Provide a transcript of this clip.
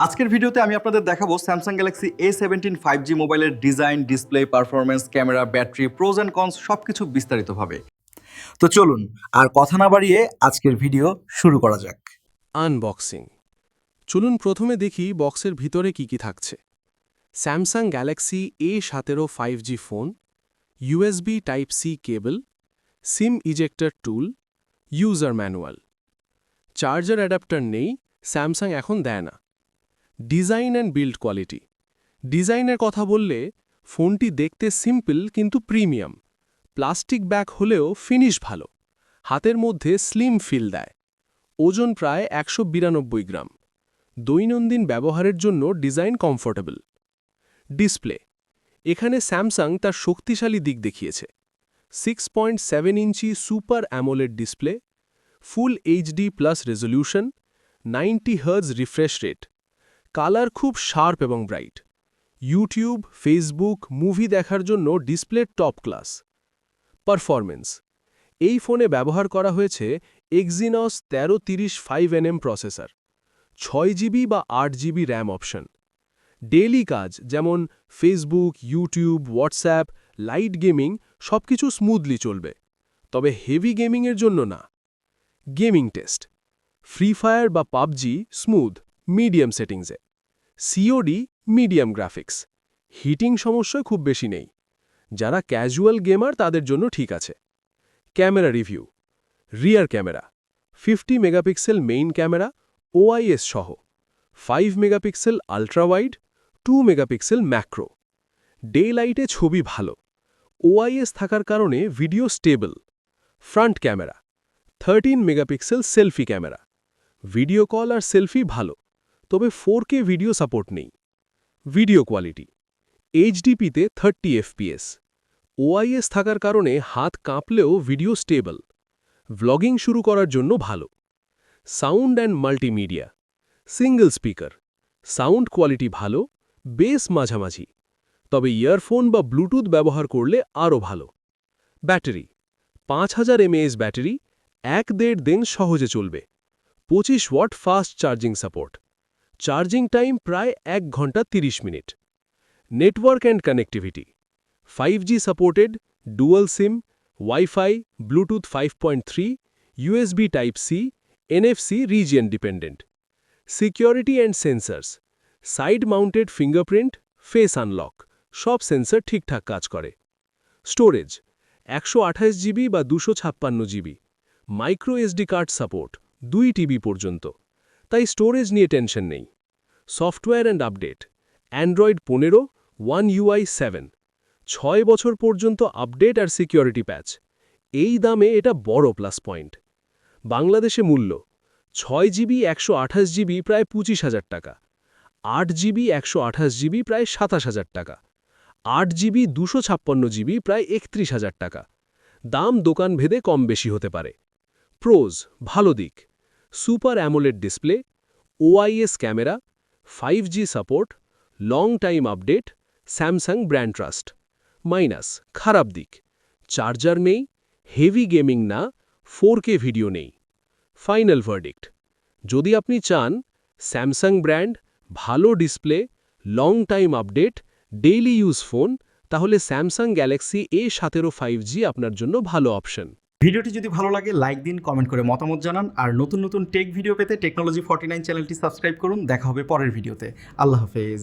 আজকের ভিডিওতে আমি আপনাদের দেখাবো স্যামসাং গ্যালাক্সি A17 5G মোবাইলের design, display, performance, camera, battery, pros and cons সবকিছু বিস্তারিতভাবে। তো চলুন আর কথা না বাড়িয়ে আজকের ভিডিও শুরু করা যাক। আনবক্সিং। চলুন প্রথমে দেখি বক্সের ভিতরে কি থাকছে। Samsung Galaxy A17 5G phone, USB type C cable, SIM ejector tool, user manual. Charger adapter নেই, স্যামসাং এখন দেয় না। Design and build quality. ডিজাইনের কথা বললে ফোনটি দেখতে সিম্পল কিন্তু প্রিমিয়াম। প্লাস্টিক ব্যাগ হলেও ফিনিশ ভালো, হাতের মধ্যে স্লিম ফিল দেয়। ওজন প্রায় 192 গ্রাম। দৈনন্দিন ব্যবহারের জন্য ডিজাইন কমফোর্টেবল। ডিসপ্লে। এখানে স্যামসাং তার শক্তিশালী দিক দেখিয়েছে। 6.7 inch super AMOLED display, full HD plus resolution, 90 hertz refresh rate. Colour খুব শার্প এবং ব্রাইট। ইউটিউব, ফেসবুক, মুভি দেখার জন্য ডিসপ্লে টপ ক্লাস। পারফরম্যান্স। এই ফোনে ব্যবহার করা হয়েছে Exynos 1330 5nm প্রসেসর, 6GB বা 8GB র্যাম অপশন। ডেইলি কাজ যেমন Facebook, YouTube, WhatsApp, light gaming সবকিছু স্মুথলি চলবে, তবে হেভি গেমিংয়ের জন্য না। Gaming test. ফ্রি ফায়ার বা পাবজি স্মুথ, মিডিয়াম সেটিংসে। COD medium graphics. হিটিং সমস্যা খুব বেশি নেই। যারা ক্যাজুয়াল গেমার তাদের জন্য ঠিক আছে। Camera review. Rear camera 50 megapixel main camera, OIS সহ, 5 megapixel ultra wide, 2 megapixel macro. Day লাইটে ছবি ভালো, OIS থাকার কারণে video stable. Front camera 13 megapixel selfie camera. Video call আর সেলফি ভালো, তবে 4K ভিডিও সাপোর্ট নেই। ভিডিও কোয়ালিটি HDPতে 30 FPS। OIS থাকার কারণে হাত কাঁপলেও ভিডিও স্টেবল। ভ্লগিং শুরু করার জন্য ভালো। Sound and multimedia. Single speaker, sound quality ভালো, বেস মাঝামাঝি, তবে ইয়ারফোন বা ব্লুটুথ ব্যবহার করলে আরও ভালো। ব্যাটারি 5000 mAh ব্যাটারি, 1.5 দিন সহজে চলবে। 25 watt fast charging support. Charging time প্রায় 1 ঘন্টা 30 মিনিট। Network and connectivity 5G supported, dual SIM, wifi, Bluetooth 5.3, USB type C, NFC region dependent. Security and sensors, side mounted fingerprint, face unlock, সব sensor ঠিকঠাক কাজ করে। স্টোরেজ 128GB বা 256GB। Micro SD card support 2 TB পর্যন্ত, তাই storage নিয়ে tension নেই। Software and update Android 15, One UI 7, 6 বছর পর্যন্ত আপডেট আর সিকিউরিটি প্যাচ। এই দামে এটা বড় প্লাস পয়েন্ট। বাংলাদেশে মূল্য 6GB 128GB প্রায় 25,000 টাকা, 8GB 128GB প্রায় 27,000 টাকা, 8GB 256GB প্রায় 31,000 টাকা। দাম দোকান ভেদে কম বেশি হতে পারে। প্রোজ ভালো দিক: super AMOLED display, OIS camera, 5G support, long time update, Samsung brand trust. Minus খারাপ দিক: চার্জার নেই, হেভি গেমিং না, 4K ভিডিও নেই। ফাইনাল ভার্ডিক্ট: যদি আপনি চান স্যামসাং ব্র্যান্ড, ভালো display, long time update, daily use phone, তাহলে স্যামসাং গ্যালাক্সি A17 5G আপনার জন্য ভালো অপশন। ভিডিওটি যদি ভালো লাগে লাইক দিন, কমেন্ট করে মতামত জানান, আর নতুন নতুন টেক ভিডিও পেতে টেকনোলজি 49 চ্যানেলটি সাবস্ক্রাইব করুন। দেখা হবে পরের ভিডিওতে। আল্লাহ হাফেজ।